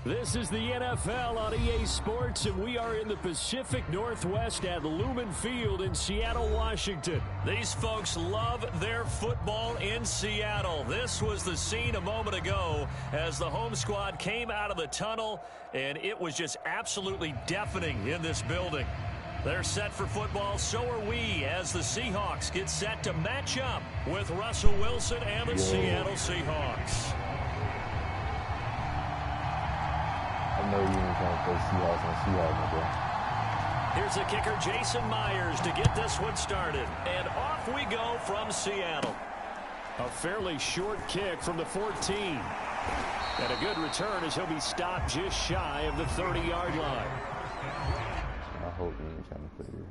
This is the NFL on EA Sports, and we are in the Pacific Northwest at Lumen Field in Seattle, Washington. These folks love their football in Seattle. This was the scene a moment ago as the home squad came out of the tunnel, and it was just absolutely deafening in this building. They're set for football, so are we, as the Seahawks get set to match up with Russell Wilson and the Seattle Seahawks. I know you ain't trying to play Seahawks on Seahawks, my boy. Here's the kicker, Jason Myers, to get this one started. And off we go from Seattle. A fairly short kick from the 14. And a good return as he'll be stopped just shy of the 30-yard line. I hope you ain't trying to play here.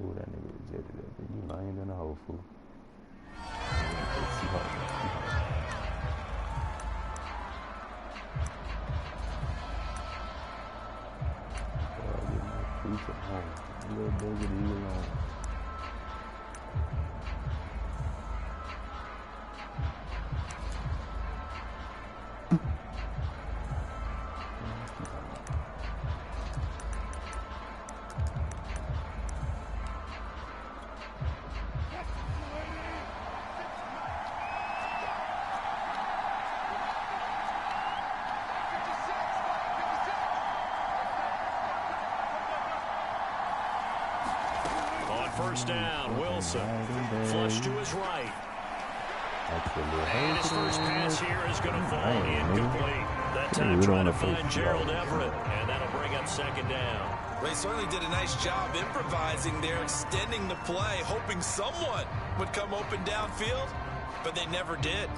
Ooh, that nigga rejected that, but you lying in a hole, fool. Get my piece at home. Little bugger, leave alone. First down, Wilson. Flush to his right. And his first pass here is going to fall incomplete. That time trying to find Gerald Everett, and that'll bring up second down. They certainly did a nice job improvising there, extending the play, hoping someone would come open downfield, but they never did.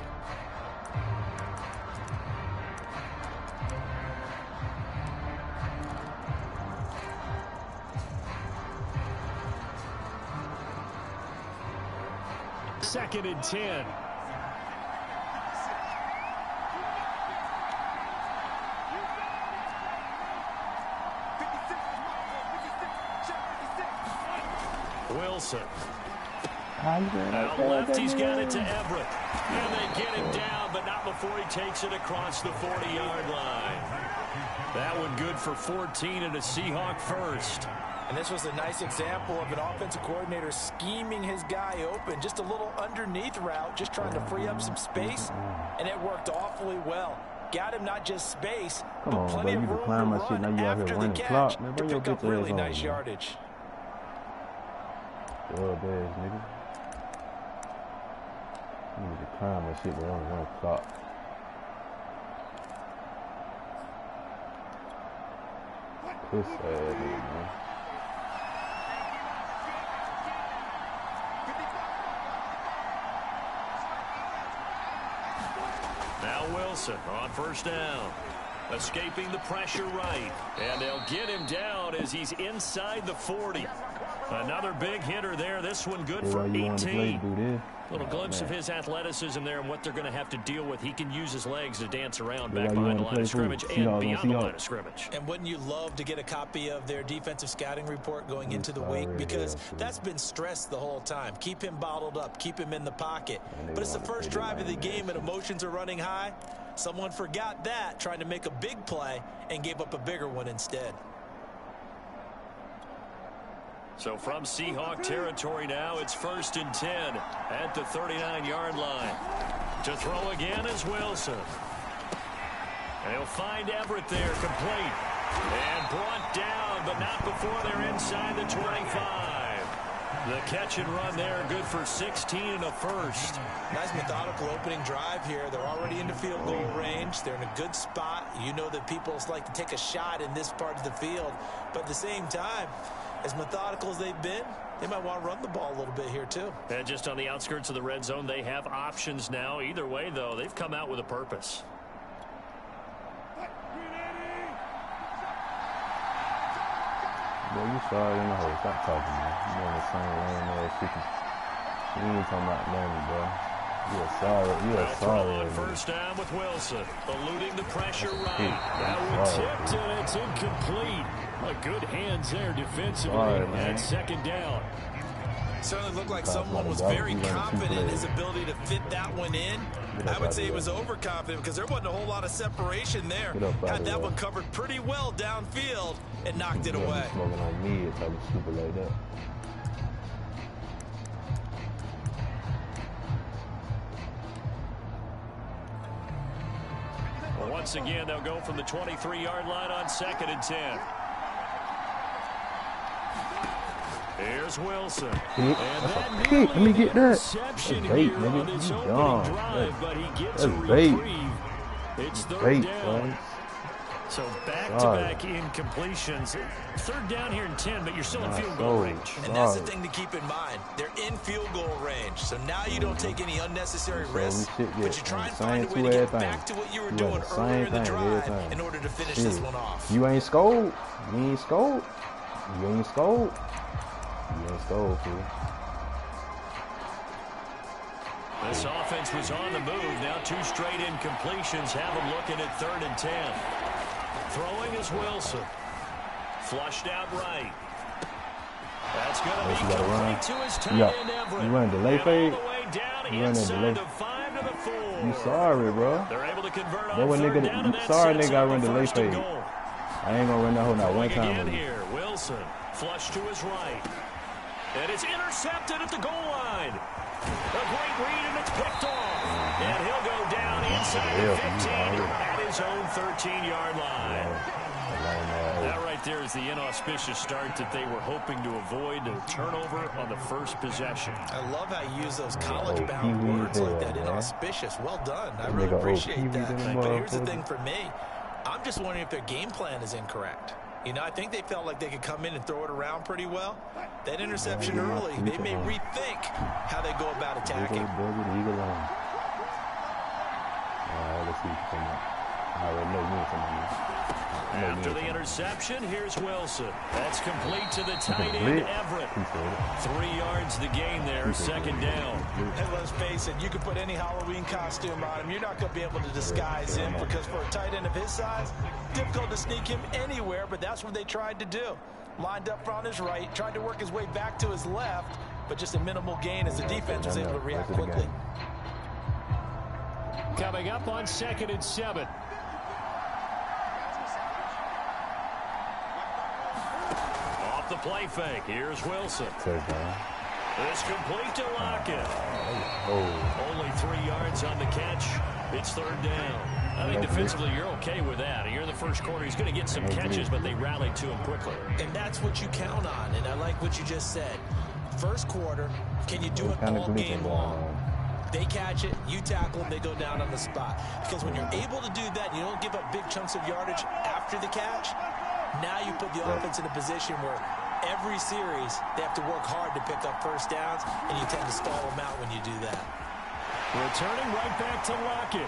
Second and 10. Wilson. Out left, he's got it to Everett. And they get him down, but not before he takes it across the 40-yard line. That one good for 14 and a Seahawk first. And this was a nice example of an offensive coordinator scheming his guy open. Just a little underneath route, just trying to free up some space. And it worked awfully well. Got him not just space, but plenty of room to run after the catch to pick up really nice yardage. Good days, nigga. You need to climb that shit, but only 1 o'clock. Puss ass nigga, man. Now Wilson on first down. Escaping the pressure right. And they'll get him down as he's inside the 40. Another big hitter there. This one good for 18. Little glimpse of his athleticism there and what they're going to have to deal with. He can use his legs to dance around back behind the line of scrimmage and beyond the line of scrimmage. And wouldn't you love to get a copy of their defensive scouting report going into the week? Because that's been stressed the whole time. Keep him bottled up. Keep him in the pocket. But it's the first drive of the game and emotions are running high. Someone forgot that, trying to make a big play, and gave up a bigger one instead. So from Seahawk territory now, it's 1st and 10 at the 39-yard line. To throw again is Wilson. They'll find Everett there, complete. And brought down, but not before they're inside the 25. The catch and run there, good for 16 and a first. Nice methodical opening drive here. They're already into field goal range. They're in a good spot. You know that people like to take a shot in this part of the field. But at the same time, as methodical as they've been, they might want to run the ball a little bit here too. And just on the outskirts of the red zone, they have options now. Either way, though, they've come out with a purpose. Boy, you saw it in the hole. Stop talking, man. You on the same lane ass shit. You ain't talking about nothing, bro. You a sorry. You a sorry. First down with Wilson, eluding the pressure right. That one tipped and it's incomplete. A good hands there defensively at second down. Certainly looked like someone was very confident in his ability to fit that one in. I would say he was overconfident because there wasn't a whole lot of separation there. Had that one covered pretty well downfield and knocked it away. Smoking on me, it's like stupid like that. Well, once again, they'll go from the 23-yard line on 2nd and 10. Here's Wilson. And that let me get that. That's bait, nigga. You dumb. But he gets that's bait. It's third bait, down. boys. So back-to-back incompletions. Third down here in 10, but you're still in field goal range. And that's the thing to keep in mind. They're in field goal range. So now you don't take any unnecessary risks, but you try and find a way to get back to what you were doing earlier in the drive in order to finish this one off. You ain't scored. You ain't scored. You ain't scored. You ain't scored, fool. This offense was on the move. Now 2 straight incompletions have them looking at 3rd and 10. Throwing is Wilson. Flushed out right. That's going to be complete to his tight end Everett. You run delay fade? You run a delay. 5 to the 4. You sorry, bro. They're able to convert on third down. You sorry, nigga. I run delay fade. I ain't gonna run that hole not one time. Again here, Wilson. Flush to his right. And it's intercepted at the goal line. A great read, and it's picked off. And he'll go down inside the 15 at his own 13-yard line. That right there is the inauspicious start that they were hoping to avoid, a turnover on the first possession. I love how you use those college-bound words like that, inauspicious. Well done. I really appreciate that. But here's the thing for me. I'm just wondering if their game plan is incorrect. You know, I think they felt like they could come in and throw it around pretty well. That interception early, they may rethink how they go about attacking. After the interception, here's Wilson. That's complete to the tight end, Everett. 3 yards the gain there, 2nd down. And let's face it, you can put any Halloween costume on him. You're not going to be able to disguise him because for a tight end of his size, difficult to sneak him anywhere, but that's what they tried to do. Lined up on his right, tried to work his way back to his left, but just a minimal gain as the defense was able to react quickly. Coming up on 2nd and 7. Off the play fake. Here's Wilson. It's complete to Lockett. Only 3 yards on the catch. It's 3rd down. I think defensively you're okay with that. Here in the first quarter, he's going to get some catches, but they rallied to him quickly. And that's what you count on, and I like what you just said. First quarter, can you do it all game long? They catch it, you tackle them, they go down on the spot. Because when you're able to do that, you don't give up big chunks of yardage after the catch. Now you put the offense in a position where every series they have to work hard to pick up first downs, and you tend to stall them out when you do that. Returning right back to Lockett.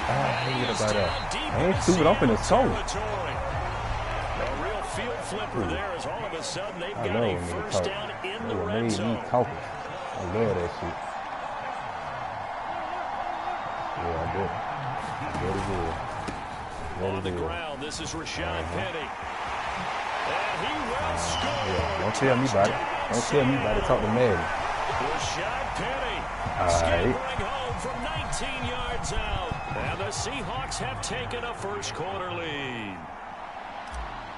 I ain't stupid. I'm finna soul. A real field flipper there as all of a sudden they've got a first down in the red zone. I love that shit. Yeah, I did. On the ground, this is Rashad Penny. And he will score. Don't tell me about it. Don't tell me about it. Talk to Madden. Rashad Penny scampering home from 19 yards out. And the Seahawks have taken a first quarter lead.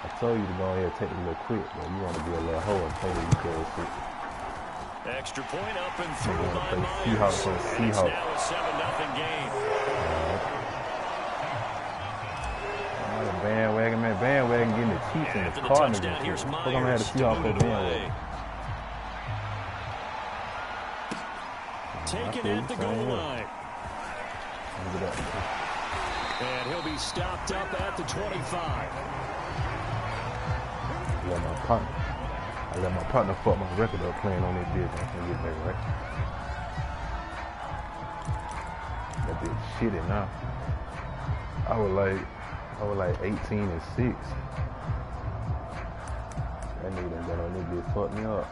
I told you to go ahead and take it a little quick, but you want to be a little hoe and play the UKS shit. Extra point up and through by Myers. Seahawks on Seahawks. Now a 7-0 game. Bandwagon, man. Bandwagon getting the Chiefs and the Cardinals. Here's I'm going to have the Seahawks for bandwagon. Taken at the goal line. And he'll be stopped up at the 25. I let my partner fuck my record up playing on that bitch. I can't get back right. shitty now. I was like 18-6. That nigga done got on this bitch, fucked me up.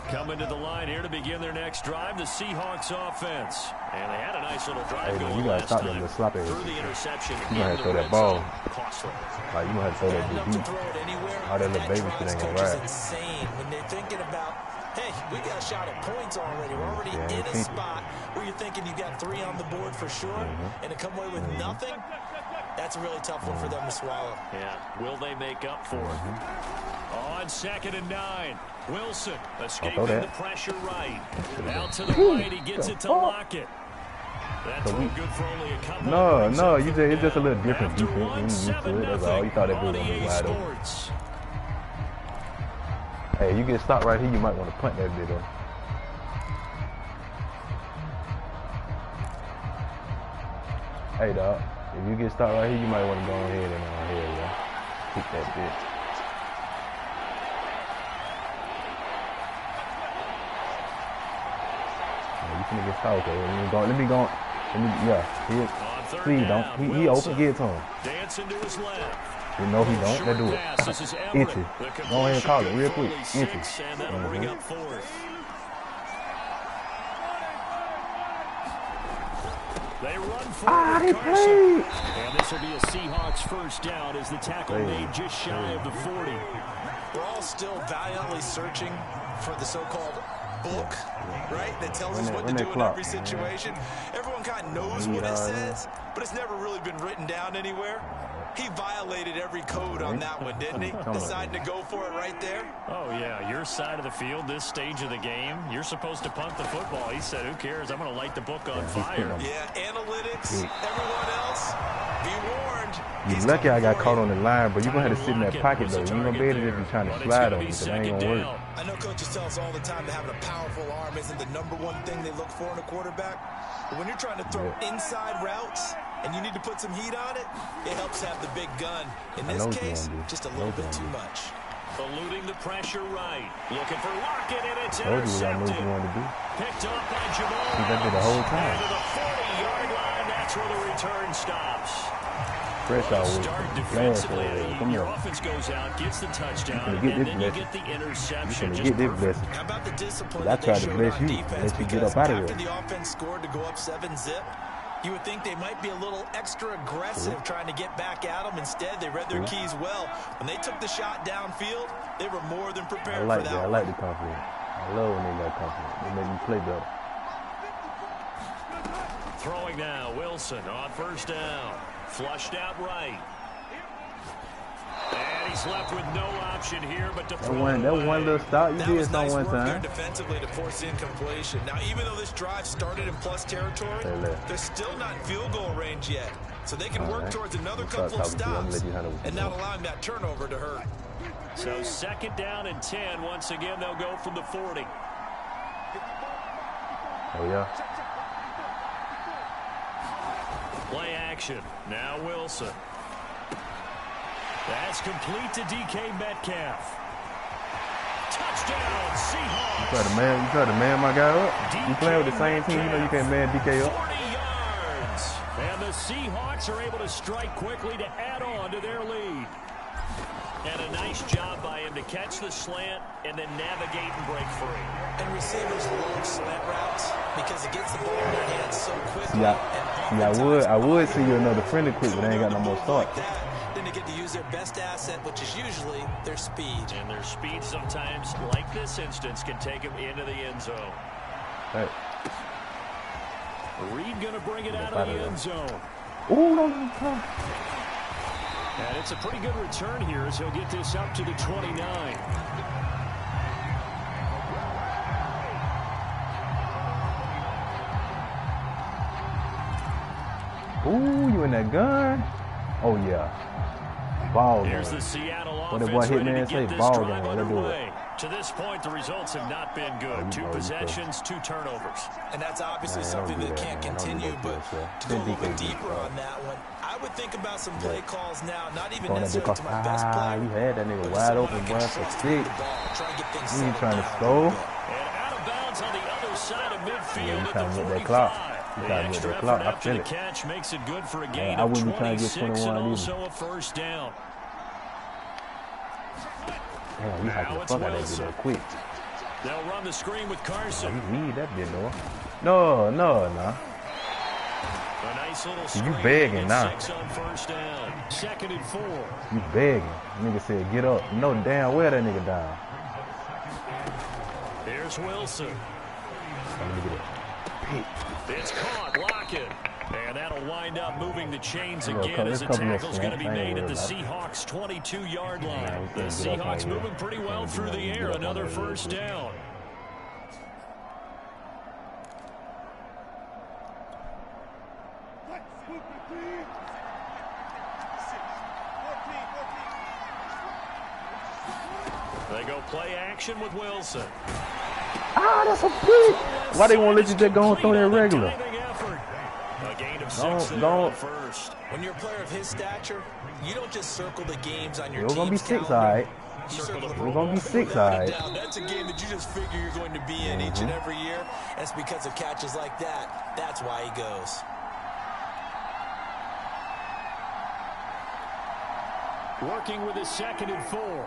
Coming to the line here to begin their next drive, the Seahawks offense. And they had a nice little drive going you gotta last stop time. them to slap it. Through the interception. You gonna have to throw that ball. Costly. Like, you gonna have to throw that bitch deep. All that little baby shit ain't gonna ride. Insane when they're thinking about, hey, we got a shot at points already. We're already in a spot where you're thinking you got 3 on the board for sure, and to come away with nothing, that's a really tough one for them to swallow. Yeah, will they make up for it? On 2nd and 9, Wilson escaping the pressure right. Out to the right, he gets it to Lockett. That's all good for only a couple. No, it's just a little different defense. That's all. You thought that dude was gonna be wide open. Hey, you get stopped right here, you might want to punt that bit up. Hey, dog, if you get stopped right here, you might want to go ahead and kick that bitch. You finna get stopped, okay? Let me go. Please don't. He open, get it to him. Dancing to his left. You know he don't. Let's do it. Inches. Go ahead and call it real quick. Inches. And that'll bring up 4th. They run forward with Carson. And this will be a Seahawks first down as the tackle made just shy of the 40. We're all still valiantly searching for the so-called book, right, that tells us what to do in every situation. Everyone kind of knows what it says, but it's never really been written down anywhere. He violated every code on that one, didn't he? Deciding to go for it right there. Oh, yeah, your side of the field, this stage of the game, you're supposed to punt the football. He said, who cares? I'm going to light the book on fire. Yeah, analytics, everyone else, be warned. You're lucky I got caught on the line, but you're going to have to sit in that pocket, though. You ain't going to be able to if you're trying to slide on it, because it ain't going to work. I know coaches tell us all the time that having a powerful arm isn't the #1 thing they look for in a quarterback. But when you're trying to throw inside routes and you need to put some heat on it, it helps have the big gun. In this case, just a little bit too much. Eluding the pressure right. Looking for Lockett, and it's intercepted. Picked up by Jamal. That did the whole time. To the 40-yard line. That's where the return stops. Fresh out with defensively. Your offense goes out, gets the touchdown, and then you get the interception. Get this blessing. How about the discipline I tried to bless you. Let you get up out of there. After the offense scored to go up 7-zip, you would think they might be a little extra aggressive trying to get back at them. Instead, they read their keys well. When they took the shot downfield, they were more than prepared for that. I like the confidence. I love when they got confidence. They make me play better. Throwing now, Wilson on first down. Flushed out right. And he's left with no option here but to throw that one little stop you did on one time. Defensively to force incompletion. Now, even though this drive started in plus territory, they're still not in field goal range yet. So they can work towards another couple of stops and not allowing that turnover to hurt. So 2nd down and 10. Once again, they'll go from the 40. Oh, yeah. Play action. Now Wilson. That's complete to DK Metcalf. Touchdown, Seahawks. You try to man my guy up? You playing with the same team, you know you can't man DK up. 40 yards. And the Seahawks are able to strike quickly to add on to their lead. And a nice job by him to catch the slant and then navigate and break free. And receivers love slant routes because it gets the ball in their hands so quickly. I would see you another friendly quick, but they ain't got no more start. Then they get to use their best asset, which is usually their speed. And their speed sometimes, like this instance, can take them into the end zone. Hey. Reed going to bring it out of the end zone. Ooh, no. And it's a pretty good return here as he'll get this up to the 29. Ooh, you in that gun? Oh, yeah. Ball Here's game. the Seattle What offense did boy ready Hitman to get say? this Ball drive game. Let's do underway. it. To this point, the results have not been good. 2 possessions, 2 turnovers. And that's obviously something that can't continue, but to go a little bit deeper on that one, I would think about some play calls now, not even necessarily to my best player. You had that nigga wide open, boy, for 6. Try and get things You trying to score? And out of field you at trying the to get that 45. clock. You The trying to extra get that effort clock. I after feel the it. catch makes it good for a gain I of wouldn't be trying to get 26 and 21 either. also a first down. Damn, you have Now to it's fuck out that Wilson. dude quick. They'll run the screen with Oh, Carson. you need that bit, though. No. A nice little You screen. begging It's now. 6 on first down. 2nd and 4. You begging. Nigga said, get up. No damn well that nigga down. Here's Wilson. Let me get it. It's caught. Block it. And that'll wind up moving the chains There's a again couple- as the there's a couple of tackle's going to be slants. I ain't made at the worried about Seahawks' 22-yard line. Nah, we The can't get up Seahawks on here. moving pretty well Can't through the get air. up on Another that first real quick. down. They go play action with Wilson. Ah, that's a pick. Why they won't let you just go and throw that regular? A gain of 6 there on the first. When you're a player of his stature, you don't just circle the games on your We're team's gonna be 6, calendar. alright. You circle the We're gonna be 6, without a alright. doubt. That's a game that you just figure you're going to be in each and every year. And it's because of catches like that. That's why he goes. Working with his 2nd and 4.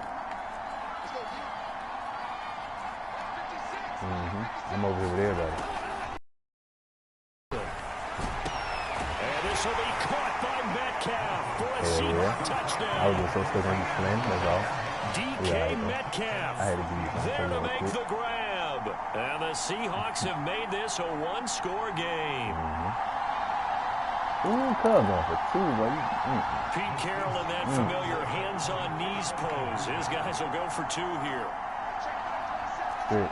I'm over here with everybody. And this will be caught by Metcalf for a Hell Seahawks yeah. touchdown. I was just so stuck on the slant, that's all. DK Yeah, Metcalf I had to give you something there to real make quick. the grab. And the Seahawks have made this a one-score game. Ooh, Cub going for 2, buddy. Pete Carroll in that familiar hands-on knees pose. His guys will go for 2 here. Good.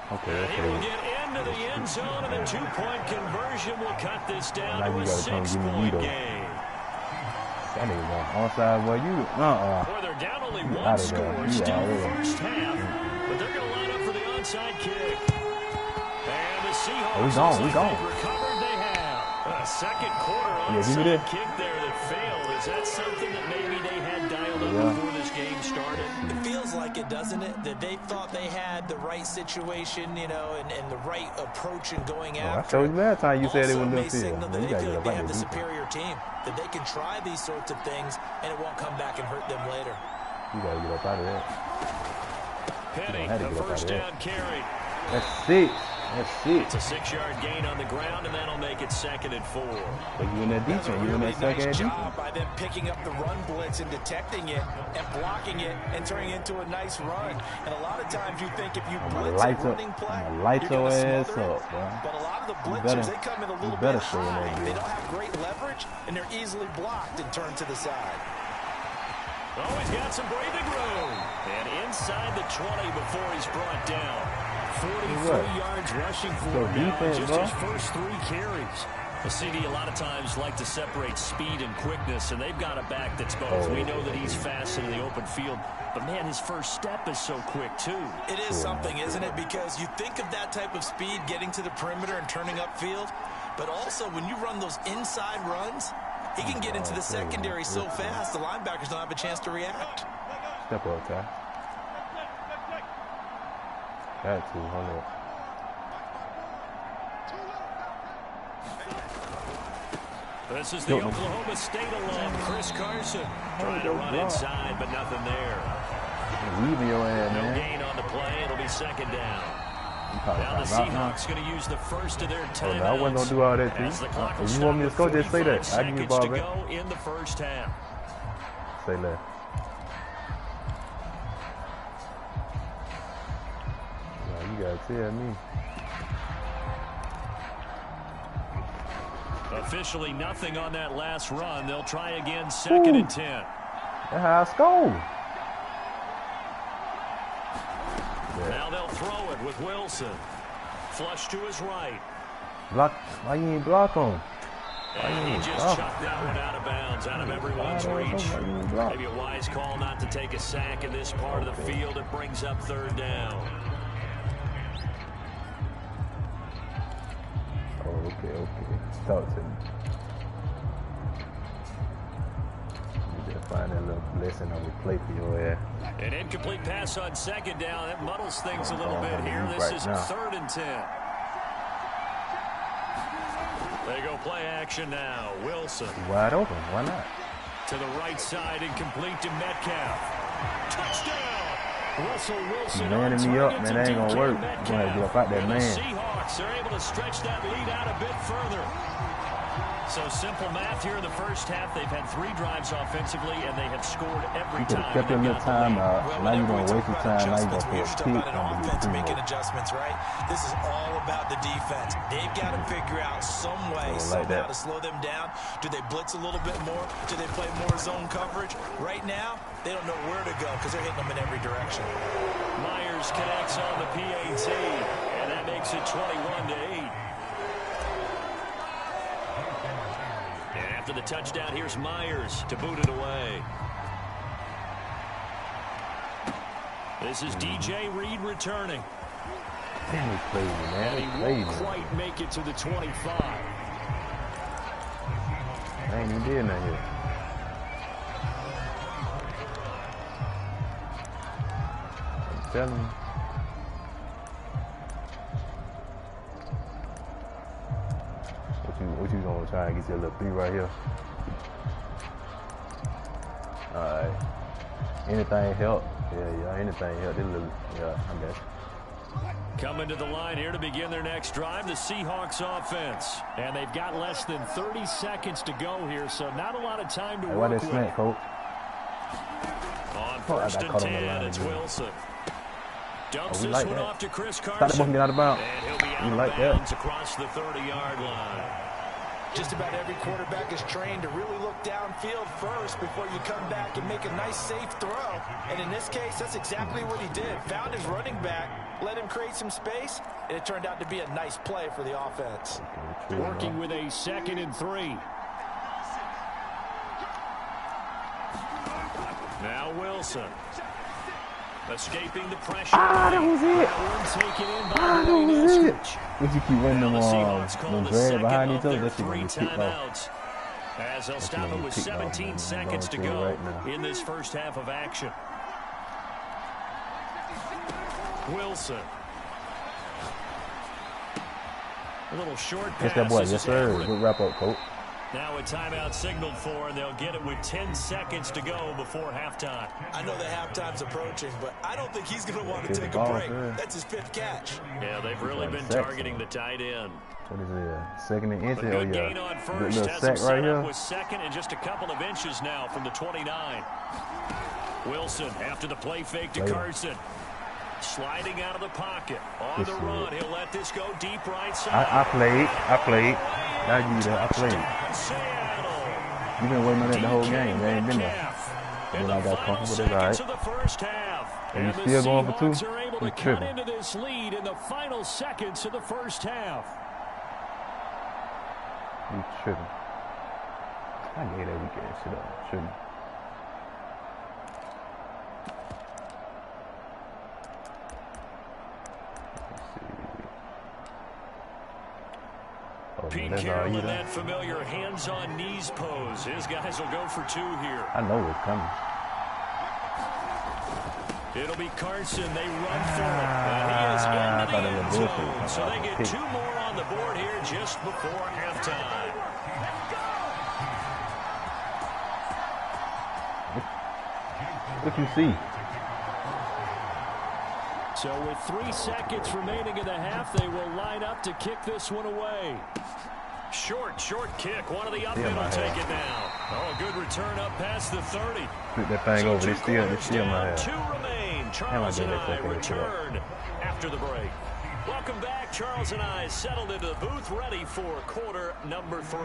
Okay, He will get into the end zone, and the 2-point conversion will cut this down Now to you a gotta come give me 6-point Vito. game. That nigga going onside, boy. You, Boy, they're down only You one outta score, there. You still outta there. first half, but they're going to line up for the onside kick. And the Seahawks, we gone, looks we like gone. they've recovered, they have. A second quarter Yeah, give me onside that. kick there that failed. Is that something that maybe they had dialed up Yeah. before this game started? It feels like it, doesn't it? That they thought they had the right situation, you know, and the right approach in going I after showed it. you last time you said it Also was may little field. signal that You they gotta feel get like up they out have of the defense. superior team, that they can try these sorts of things, and it won't come back and hurt them later. You gotta get up out of there. Penny, had to the get up out first of there. down carry. That's 6. That's 6. It's a 6-yard gain on the ground, and that'll make it 2nd and 4. But you in that That's defense. a You in really that second nice defense. job by them picking up the run blitz and detecting it and blocking it and turning it into a nice run. And a lot of times you think if you I'ma blitz a light your- running play, I'ma light you're going to your ass smother it. up, bro. But a lot of the You blitzers, better- they come in a you little better bit stay in that high. They game. don't have great leverage, and they're easily blocked and turned to the side. Oh, he's got some breathing room. And inside the 20 before he's brought down. 43 yards rushing for So him now in defense, just bro. his first 3 carries. The CD a lot of times like to separate speed and quickness, and they've got a back that's both. We know that he's fast in the open field, but man, his first step is so quick too. It is something, isn't it? Because you think of that type of speed getting to the perimeter and turning upfield, but also when you run those inside runs, he can get into the secondary so fast the linebackers don't have a chance to react. Step up, Ty. Had to. Hold up. This is the Oklahoma State alum, Chris Carson, trying to run inside, but nothing there. Leaving your ass, No man. gain on the play. It'll be 2nd down. You probably Now the timed out now. Seahawks going to use the first of their Oh, timeouts. no, I wasn't gonna do all that to As the you. clock will If you stop want me to with score, just say 45 that. I give you the seconds ball to back. go in the first half. Say left. Nah, you gotta tell me. Officially nothing on that last run. They'll try again 2nd and 10. That's how I score. Now they'll throw it with Wilson. Flush to his right. Block. Why you ain't block him? And he just chucked that one out of bounds, out of everyone's reach. Maybe a wise call not to take a sack in this part of the field. It brings up 3rd down. Oh, okay. Talk to me. You just find that little blessing on the plate for your ass. An incomplete pass on second down. That muddles things a little bit here. This is 3rd and 10. They go play action now. Wilson. Wide open. Why not? To the right side, incomplete to Metcalf. Touchdown! Russell Wilson manning me up, man. That ain't gonna work. You're gonna have to get up out that man. The Seahawks are able to stretch that lead out a bit further. So simple math here in the first half. They've had 3 drives offensively, and they have scored every time. You kept your little time out. Now you're going to waste your time. Now you're going to we should talk about an offense making adjustments, right? This is all about the defense. They've got to figure out some way somehow to slow them down. Do they blitz a little bit more? Do they play more zone coverage? Right now, they don't know where to go because they're hitting them in every direction. Myers connects on the PAT, and that makes it 21-8. After the touchdown, here's Myers to boot it away. This is DJ Reed returning. Damn, he's crazy, man. And he won't quite make it to the 25. I ain't even did nothing here. I'm telling you. What you gonna try and get your little 3 right here? Alright. Anything help? Yeah, anything help. This little, yeah, I got you. Coming to the line here to begin their next drive, the Seahawks offense. And they've got less than 30 seconds to go here, so not a lot of time to work with. Snap, coach? On 1st and 10, it's Wilson. Dumps this one off to Chris Carson. Get out of bounds. And he'll be out of bounds across the 30-yard line. Just about every quarterback is trained to really look downfield first before you come back and make a nice, safe throw. And in this case, that's exactly what he did. Found his running back, let him create some space, and it turned out to be a nice play for the offense. Working with a 2nd and 3. Now Wilson. Escaping the pressure. That was it. That was it. If you keep running them drag behind each other, that's going to kick off. As they'll stop it with 17 seconds to go in this first half of action. Wilson. A little short pass. That's that boy. Yes, sir. Good wrap up, coach. Now a timeout signaled for, and they'll get it with 10 seconds to go before halftime. I know the halftime's approaching, but I don't think he's going to want to take a break. That's his 5th catch. Yeah, they've really been targeting the tight end. What is it? 2nd and inches. Good gain on first. Has him set up with 2nd and just a couple of inches now from the 29. Wilson after the play fake to Carson. Sliding out of the pocket. On the run, he'll let this go deep right side. I played. Now you there. I played. You've been waiting on that the whole game. They ain't been there. And then I got comfortable with it, all right. And you still going for 2? Are able to cut into this lead in the final seconds of the first half. You tripping. I gave that weekend shit up. Tripping. Pete Carroll in that familiar hands-on knees pose. His guys will go for 2 here. I know it's coming. It'll be Carson. They run for it. And he is into the end zone. So they get 2 more on the board here just before halftime. What you see? So with 3 seconds remaining in the half, they will line up to kick this one away. Short kick. One of the up middle take it now. Oh, good return up past the 30. Flip that thing over. It's still my head. 2 remain. Charles and I return after the break. Welcome back. Charles and I settled into the booth, ready for quarter number 3.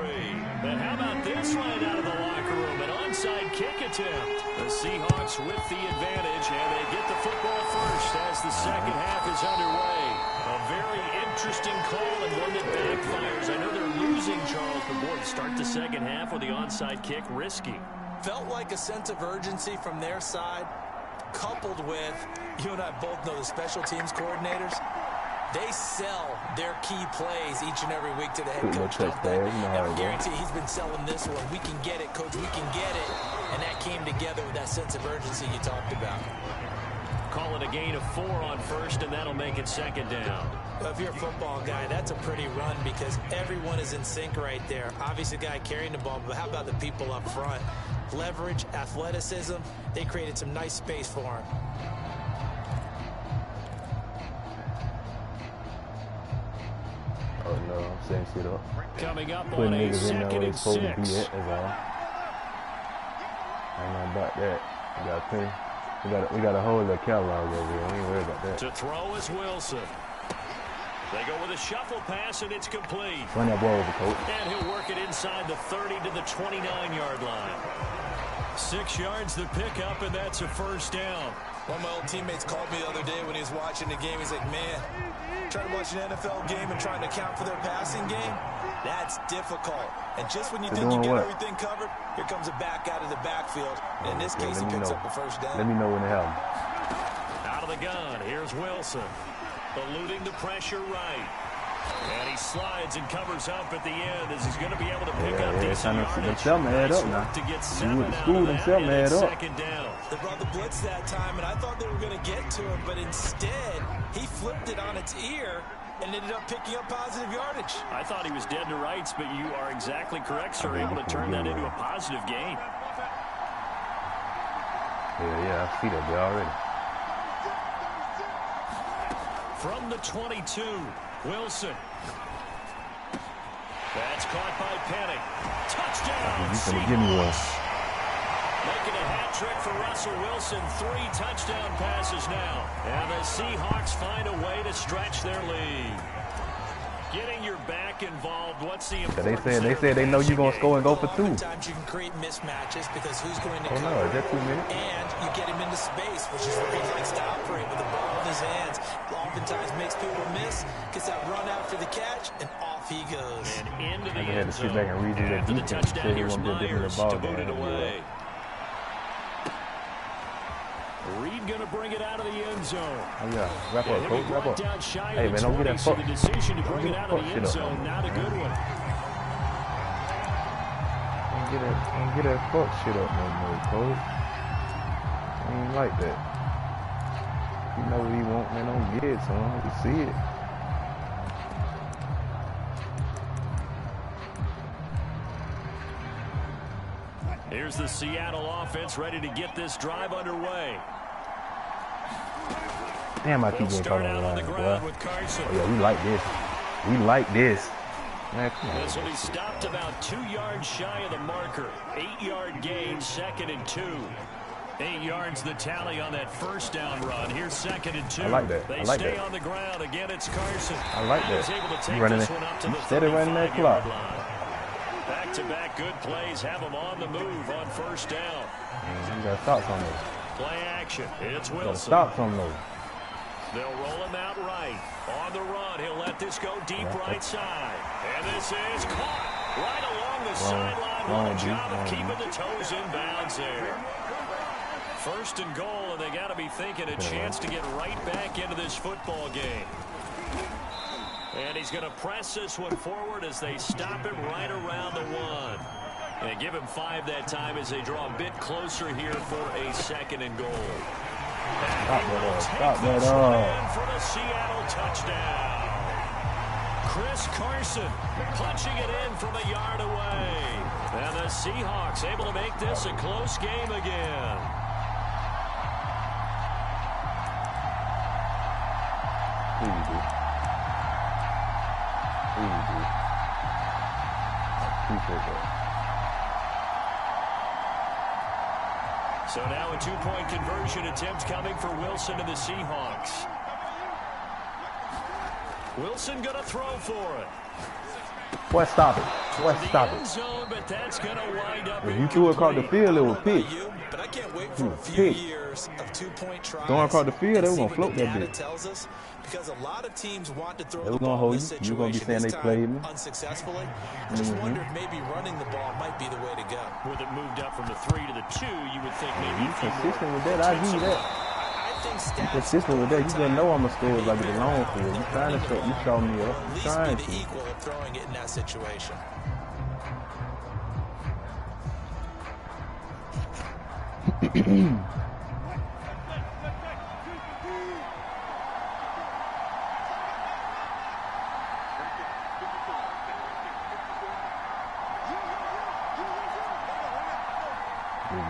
And how about this right out of the locker room? An onside kick attempt. The Seahawks with the advantage, and they get the football first as the second half is underway. A very interesting call and one that backfires. I know they're losing, Charles, but boy, to start the second half with the onside kick, risky. Felt like a sense of urgency from their side, coupled with, you and I both know the special teams coordinators, they sell their key plays each and every week to the head coach. I guarantee he's been selling this one. We can get it, coach. We can get it. and that came together with that sense of urgency you talked about. Call it a gain of 4 on first, and that'll make it second down. Well, if you're a football guy, that's a pretty run because everyone is in sync right there. Obviously, the guy carrying the ball, but how about the people up front? Leverage, athleticism, they created some nice space for him. Oh no, I'm setting shit up. Coming up Putting on a niggas in there where they second supposed to and be 6. at, that's all. Ain't nothing about that. We got plenty. We got a whole little catalog over here. We ain't worried about that. To throw is Wilson. They go with a shuffle pass, and it's complete. Run that ball over, coach. And he'll work it inside the 30 to the 29-yard line. 6 yards the pickup, and that's a first down. One of my old teammates called me the other day when he was watching the game. He's like, man, trying to watch an NFL game and trying to account for their passing game, that's difficult. And just when you think you get everything covered, here comes a back out of the backfield. And in this case, he picks up the first down. Let me know when it happens. Out of the gun, here's Wilson. Eluding the pressure right. And he slides and covers up at the end as he's going to be able to pick up decent yardage. Nice to get 7 out of that, and it's second down. They brought the blitz that time, and I thought they were going to get to him, but instead, he flipped it on its ear and ended up picking up positive yardage. I thought he was dead to rights, but you are exactly correct, sir. Able to turn that into a positive gain. Yeah, I see that guy already. From the 22, Wilson. That's caught by Penny. Touchdown, Seahawks. Making a hat trick for Russell Wilson. 3 touchdown passes now. And the Seahawks find a way to stretch their lead. Getting your back involved, what's the importance? They said they know you're going to score and go for 2. Sometimes you can create mismatches because who's going to cover. No, is that 2 minutes? And you get him into space, which is where he likes to operate with the ball in his hands. Oftentimes makes people miss, gets that run after the catch, and off he goes. And into the end zone. Back and redo that after the touchdown, here's Myers to boot it away. Reed going to bring it out of the end zone. Oh, yeah. Wrap up, coach. Wrap up. Hey, man, don't get that fuck. The decision to bring it out of the end zone, not a good one. Don't get that fuck shit up no more, coach. I ain't like that. You know what he want, man. Don't get it, son. You see it. Here's the Seattle offense ready to get this drive underway. Damn, I keep getting caught on the line, boy. Oh, yeah, we like this. We like this. Man, come on. This will be stopped about 2 yards shy of the marker. 8-yard gain, 2nd and 2. 8 yards the tally on that first down run. Here's 2nd and 2. I like that. They stay on the ground. Again, it's Carson. I like that. He's able to take running this one up to the steady running that clock. Back-to-back good plays have them on the move on first down. You got to stop some of those. Play action. It's Wilson. You got to stop some of those. They'll roll him out right. On the run, he'll let this go deep right side. And this is caught right along the sideline. What a job of keeping the toes in bounds there. First and goal, and they got to be thinking a chance to get right back into this football game. And he's going to press this one forward as they stop him right around the 1. And give him 5 that time as they draw a bit closer here for a 2nd and goal. Stop that up. For the Seattle touchdown. Chris Carson punching it in from a yard away. And the Seahawks able to make this a close game again. Please do. Please do. Appreciate that. So now a 2-point conversion attempt coming for Wilson and the Seahawks. Wilson going to throw for it. Boy, stop it. Boy, stop it. Zone, but that's going to wind up if you threw it across the field, it was pick. But I can't wait for a few years of 2-point tries. Going across the field, they were going to float that bitch. Tells us because a lot of teams want to throw they the ball hold in this situation. You're going to be saying they played me. Unsuccessfully. I just wonder if maybe running the ball might be the way to go. With it moved up from the 3 to the 2, you would think maybe you consistent with that. I give you that. You consistent with that. You gonna know I'm gonna score if I get the long field. You trying to show me up. You trying to. Equal of throwing it in that situation.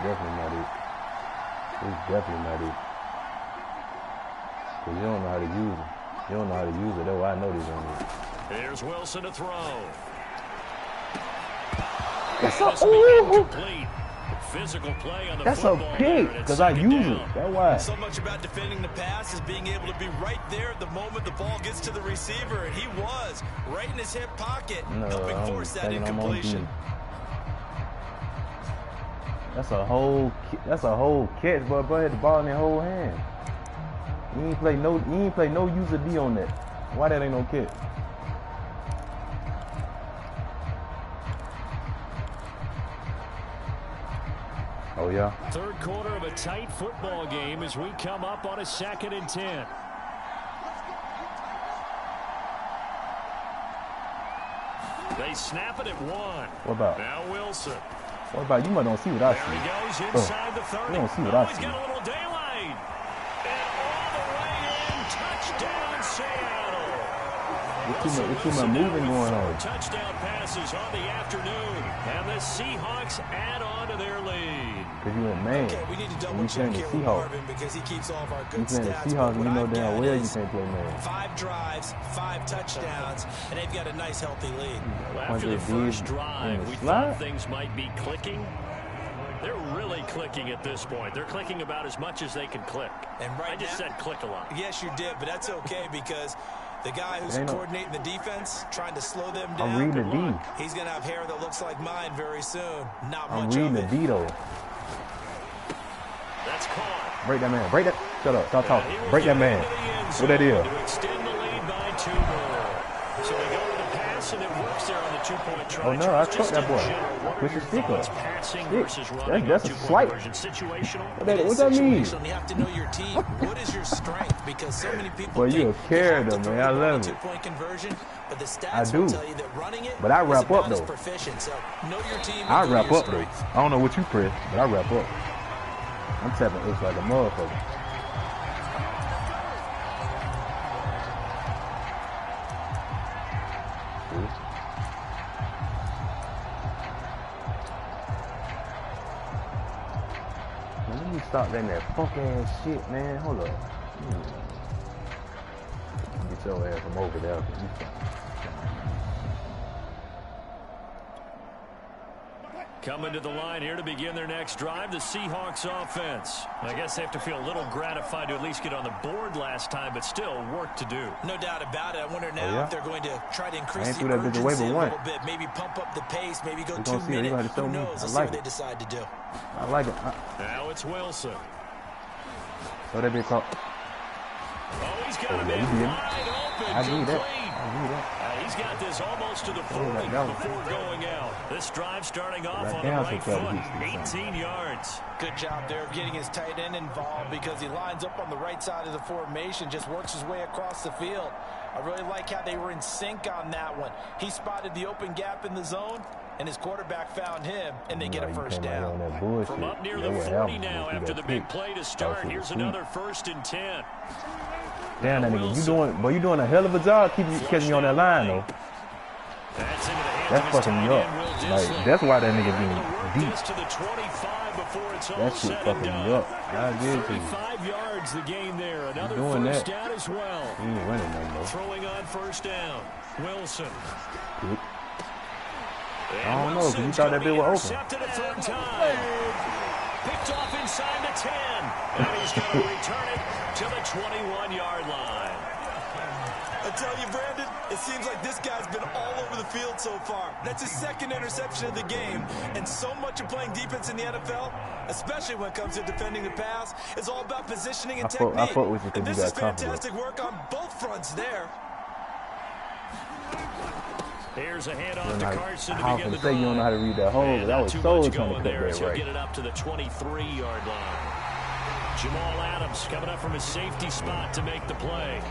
definitely not it. It's definitely not it. Because you don't know how to use it. You don't know how to use it. That's why I know this on it. Here's Wilson to throw. That's a Physical play on the that's a pick because I use it. That's why. So much about defending the pass is being able to be right there at the moment the ball gets to the receiver, and he was right in his hip pocket, helping force that incompletion. That's a whole catch, but bro had the ball in their whole hand. You ain't play no user D on that. Why that ain't no catch? Oh yeah. Third quarter of a tight football game as we come up on a 2nd and 10. They snap it at 1. What about? Now Wilson. What about? You might don't see what I see. There he goes inside the 30. You don't see what I see. He's got a little daylight. And all the way in. Touchdown Seattle. There's too much moving going on. Touchdown passes on the afternoon. And the Seahawks add on to their lead. Because you're a man. Okay, we need to double check here with Marvin because he keeps all of our good stats. You playing the Seahawks and you know damn well you can't play man. 5 drives, 5 touchdowns, and they've got a nice healthy lead. Well, after the first drive, we thought things might be clicking. They're really clicking at this point. They're clicking about as much as they can click. And I just said click a lot. Yes, you did, but that's okay because the guy who's coordinating the defense, trying to slow them down. I'm reading the D. He's going to have hair that looks like mine very soon. Not I'm much reading of it. the D though. That's caught. Break that man. Break that. Shut up. Stop talking. Break that man. What that is? To extend the lead by 2 more. So they go to the pass, and it works there on the 2-point try. Oh no, I caught that boy. Push your stick up. That's a swipe. What that mean? You have to know your team. What is your strength? Because so many people. Well, you a character, man. I love it. 2-point conversion, but the stats I do. will tell you that running it. But I wrap up though. So know your team. I wrap up though. I don't know what you press, but I wrap up. I'm tapping H like a motherfucker. Man, let me stop that funk ass shit, man. Hold up. Get your ass from over there. Coming to the line here to begin their next drive, the Seahawks offense. I guess they have to feel a little gratified to at least get on the board last time, but still work to do. No doubt about it. I wonder now if they're going to try to increase the urgency a little bit, maybe pump up the pace, maybe go 2 minutes. Who knows? Let's see what they decide to do. I like it. Now it's Wilson. Oh, that big call. Oh, he's got him in wide open. I knew that. He's got this almost to the 40 before going out. This drive starting off on the right foot, 18 yards. Good job there of getting his tight end involved because he lines up on the right side of the formation, just works his way across the field. I really like how they were in sync on that one. He spotted the open gap in the zone, and his quarterback found him, and they get a first down. From up near the 40 now after the big play to start, here's another 1st and 10. Damn, that nigga, you doing a hell of a job catching you on that line, though. That's fucking me up. Like, that's why that nigga being deep. That shit fucking me up. I did too. 5 yards the game there. Another doing first that. down as well. He ain't running nothing, though. Throwing on first down. Wilson. Good. I don't know, because you thought that bit was open. Intercepted a 3rd time. Picked off inside the 10. And he's going to return it to the 21-yard line. I tell you, Brandon, it seems like this guy's been all over the field so far. That's his 2nd interception of the game. And so much of playing defense in the NFL, especially when it comes to defending the pass, is all about positioning and technique. I fought with you and because this you got is fantastic work on both fronts there. Here's a handoff to Carson to I begin the was going to say you don't know how to read that hole, but I was so trying to cut that right. Get it up to the 23-yard line. Jamal Adams coming up from his safety spot to make the play.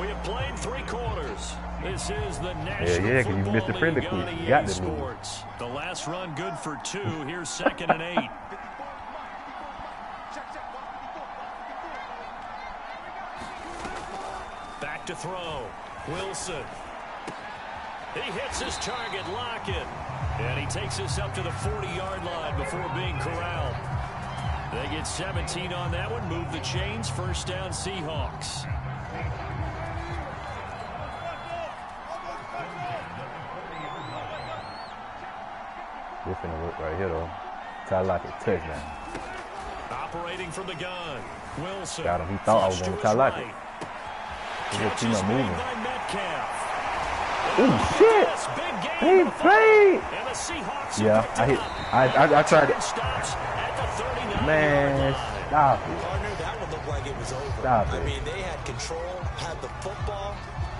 We have played 3 quarters. This is the National Football League on EA Sports. The last run good for 2. Here's 2nd and 8. to throw. Wilson. He hits his target, Lockett. And he takes us up to the 40-yard line before being corralled. They get 17 on that one. Move the chains. First down, Seahawks. This finna work right here, though. Ty Lockett, touchdown. Operating from the gun. Wilson. Got him. He thought I was going to Ty Lockett. He's just keep on moving. Oh, shit. He played. Yeah, I tried it. Man, stop it. Partner, that would look like it was over. Stop it. I mean, they had control, had the football,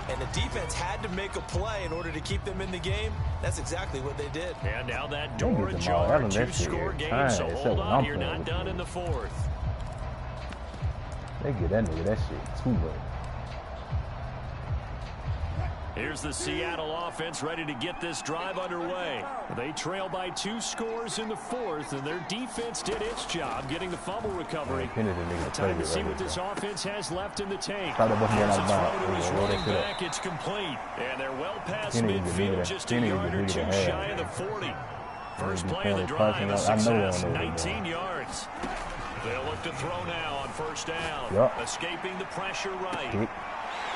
and the defense had to make a play in order to keep them in the game. That's exactly what they did. And now that door ajar, two-score game, so hold on, you're not done in the fourth. They get that nigga that shit too much. Here's the Seattle offense ready to get this drive underway. They trail by 2 scores in the fourth, and their defense did its job getting the fumble recovery. Time to see what this offense has left in the tank. As it's thrown to his running back, it's complete. And they're well past midfield, just a yard or two shy of the 40. First play of the drive, a success, 19 yards. They'll look to throw now on first down. Escaping the pressure right.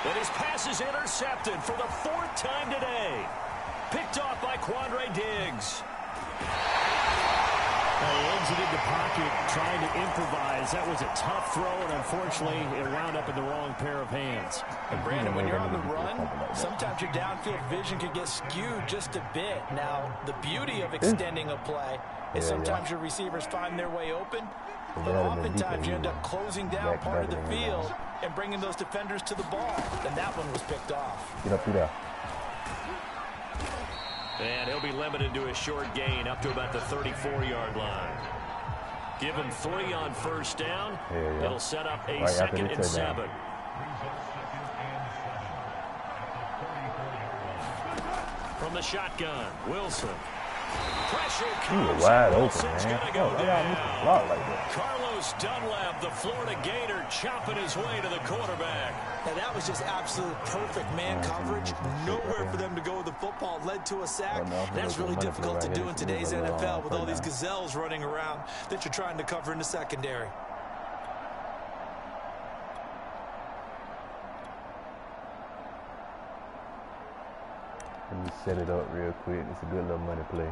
But his pass is intercepted for the 4th time today. Picked off by Quandre Diggs. He exited the pocket trying to improvise. That was a tough throw, and unfortunately, it wound up in the wrong pair of hands. And Brandon, when you're on the run, sometimes your downfield vision can get skewed just a bit. Now, the beauty of extending a play is sometimes your receivers find their way open, but oftentimes you end up closing down part of the field and bringing those defenders to the ball. And that one was picked off. Get up through there. And he'll be limited to a short gain up to about the 34-yard line. Give him 3 on first down. It'll set up a 2nd and 7. From the shotgun, Wilson. Pressure comes. Wide open, Wilson's man. gonna go down. Like that. Carlos Dunlap, the Florida Gator, chopping his way to the quarterback. And that was just absolute perfect man coverage. Nowhere for them to go with the football. Led to a sack. That's really difficult to do in today's NFL with all these gazelles running around that you're trying to cover in the secondary. Let me set it up real quick. It's a good little money play.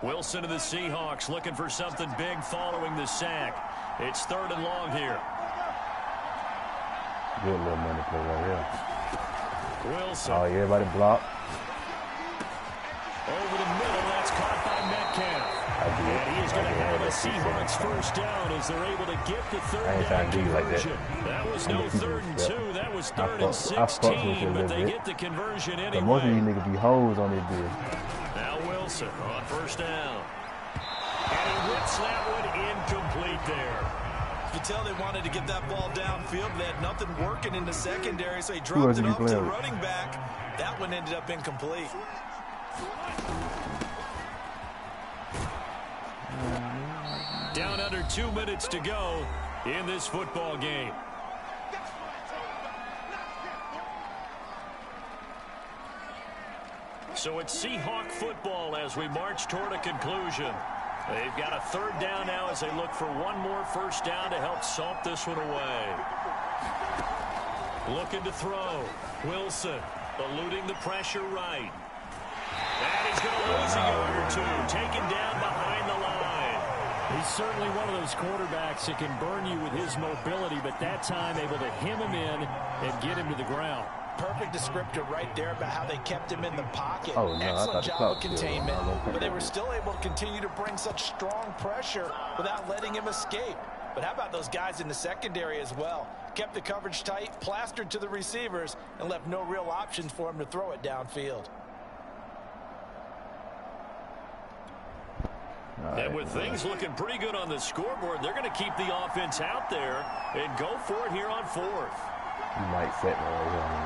Wilson of the Seahawks looking for something big following the sack. It's 3rd and long here. Good little money play right here. Wilson. Oh, yeah, everybody block. Over the middle, that's caught by Metcalf. And he is going to have a Seahawks first down as they're able to get the 3rd down conversion. That was no 3rd and 2. That was 3rd and 16, but they get the conversion anyway. But most of these niggas be hoes on this deal. Now Wilson on first down. And he whips that one incomplete there. You can tell they wanted to get that ball downfield. They had nothing working in the secondary, so he dropped it up to the running back. That one ended up incomplete. Down under 2 minutes to go in this football game. So it's Seahawk football as we march toward a conclusion. They've got a 3rd down now as they look for one more first down to help salt this one away. Looking to throw. Wilson eluding the pressure right. And he's going to lose a yard or 2. Taken down behind the line. He's certainly one of those quarterbacks that can burn you with his mobility, but that time able to hem him in and get him to the ground. Perfect descriptor right there about how they kept him in the pocket. Oh, no, excellent job of containment, but they were still able to continue to bring such strong pressure without letting him escape. But how about those guys in the secondary as well? Kept the coverage tight, plastered to the receivers, and left no real options for him to throw it downfield. And with things looking pretty good on the scoreboard, they're going to keep the offense out there and go for it here on 4th. You might set me right here.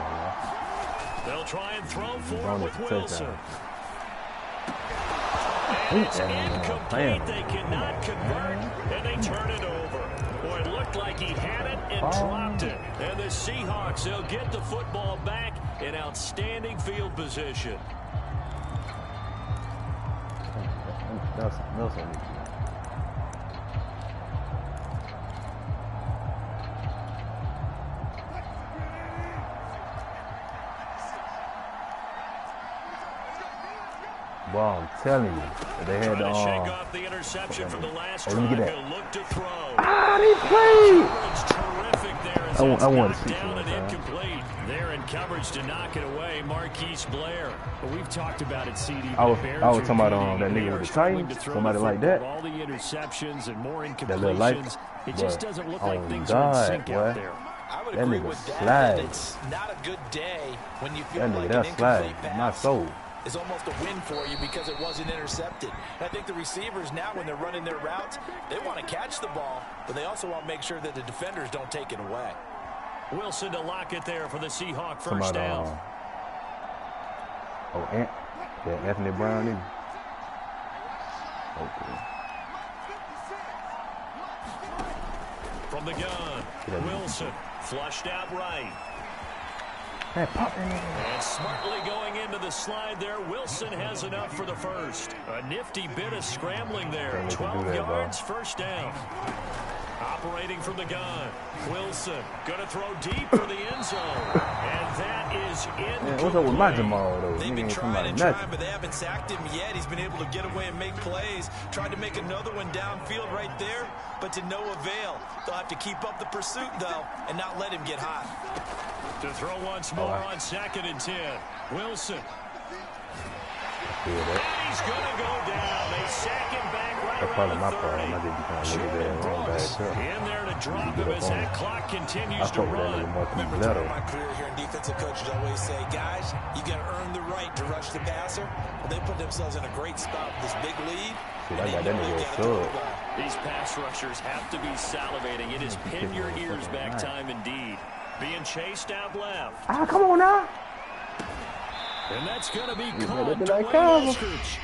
They'll try and throw for it with Wilson. And it's incomplete. They cannot convert, and they turn it over. Boy, it looked like he had it and dropped it. And the Seahawks, they'll get the football back in outstanding field position. Nelson. Wow, I'm telling you, they had to shake off the interception from the last let me get drive. that. He'll look to throw. They played. Terrific there as I want to see down and that. incomplete. They're in coverage to knock it away. Marquise Blair. But we've talked about it, CD. I was talking about that nigga with the Titans, somebody like that. All the interceptions and more That little life. incompletions. It just doesn't look like things God, are in sync boy. out there. I would That agree nigga with that. slide. It's not a good day when you feel That like nigga, an that slide. incomplete My pass soul. is almost a win for you because it wasn't intercepted. And I think the receivers now, when they're running their routes, they want to catch the ball, but they also want to make sure that the defenders don't take it away. Wilson to lock it there for the Seahawk first Somebody, down. Anthony Brown, nigga. Okay. From the gun, Wilson flushed out right. And smartly going into the slide there, Wilson has enough for the first. A nifty bit of scrambling there. 12 yards, first down. Operating from the gun, Wilson going to throw deep for the end zone. And that is incomplete. What's up with my Jamal, though? They've been Nigga trying ain't and somebody trying, but they haven't sacked him yet. He's been able to get away and make plays. Tried to make another one downfield right there, but to no avail. They'll have to keep up the pursuit, though, and not let him get hot. To throw once more on 2nd and 10. Wilson. Yeah, And he's going to go down. They sack him back right that's probably around my the problem. 30. I just be trying to look at that wrong bad too. In there to drop him as that clock continues I to fuck with that run. nigga more Remember, than throughout my career here in defensive coaches always say, guys, you got to earn the right to rush the passer. Well, they put themselves in a great spot with this big lead. Shit, I got that nigga a sub. These pass rushers have to be salivating. It is pin your ears back time indeed. Being chased out left. Come on now. And that's going to be better caught be to like Wayne Carver. Eskridge.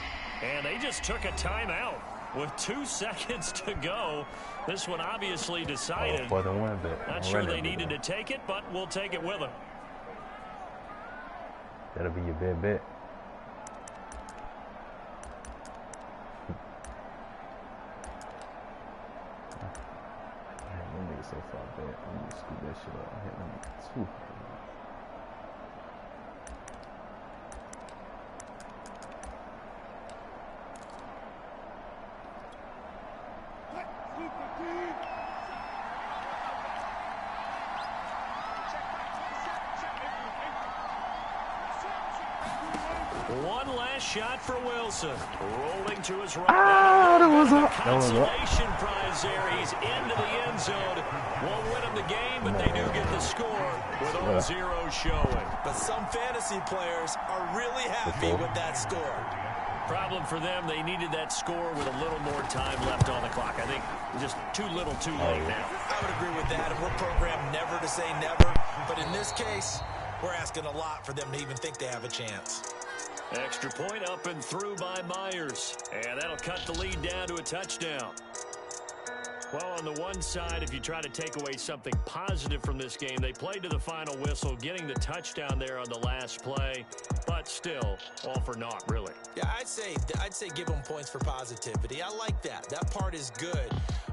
And they just took a timeout with 2 seconds to go. This one obviously decided. Not sure they needed to take it, but we'll take it with them. That'll be your bad bet. That nigga so far back. I'm gonna scoop that shit up. I hit number 2. One last shot for Wilson. Rolling to his right. That was up. Consolation prize there. He's into the end zone. Won't win him the game, but they do get the score with all zeros showing. But some fantasy players are really happy with that score. Problem for them, they needed that score with a little more time left on the clock. I think just too little too late now. I would agree with that, and we're programmed never to say never. But in this case, we're asking a lot for them to even think they have a chance. Extra point up and through by Myers. And that'll cut the lead down to a touchdown. Well, on the one side, if you try to take away something positive from this game, they played to the final whistle, getting the touchdown there on the last play. But still, all for naught, really. Yeah, I'd say give them points for positivity. I like that. That part is good.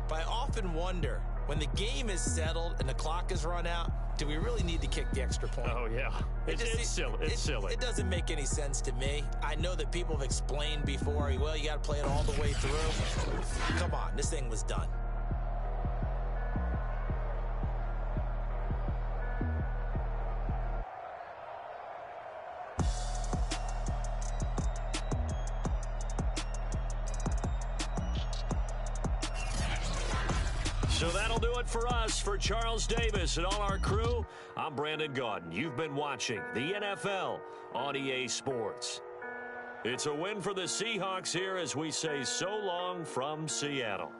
But I often wonder, when the game is settled and the clock is run out, do we really need to kick the extra point? Oh, yeah. It's silly. It's silly. It doesn't make any sense to me. I know that people have explained before, well, you got to play it all the way through. Come on, this thing was done. So that'll do it for us. For Charles Davis and all our crew, I'm Brandon Gaudin. You've been watching the NFL on EA Sports. It's a win for the Seahawks here as we say so long from Seattle.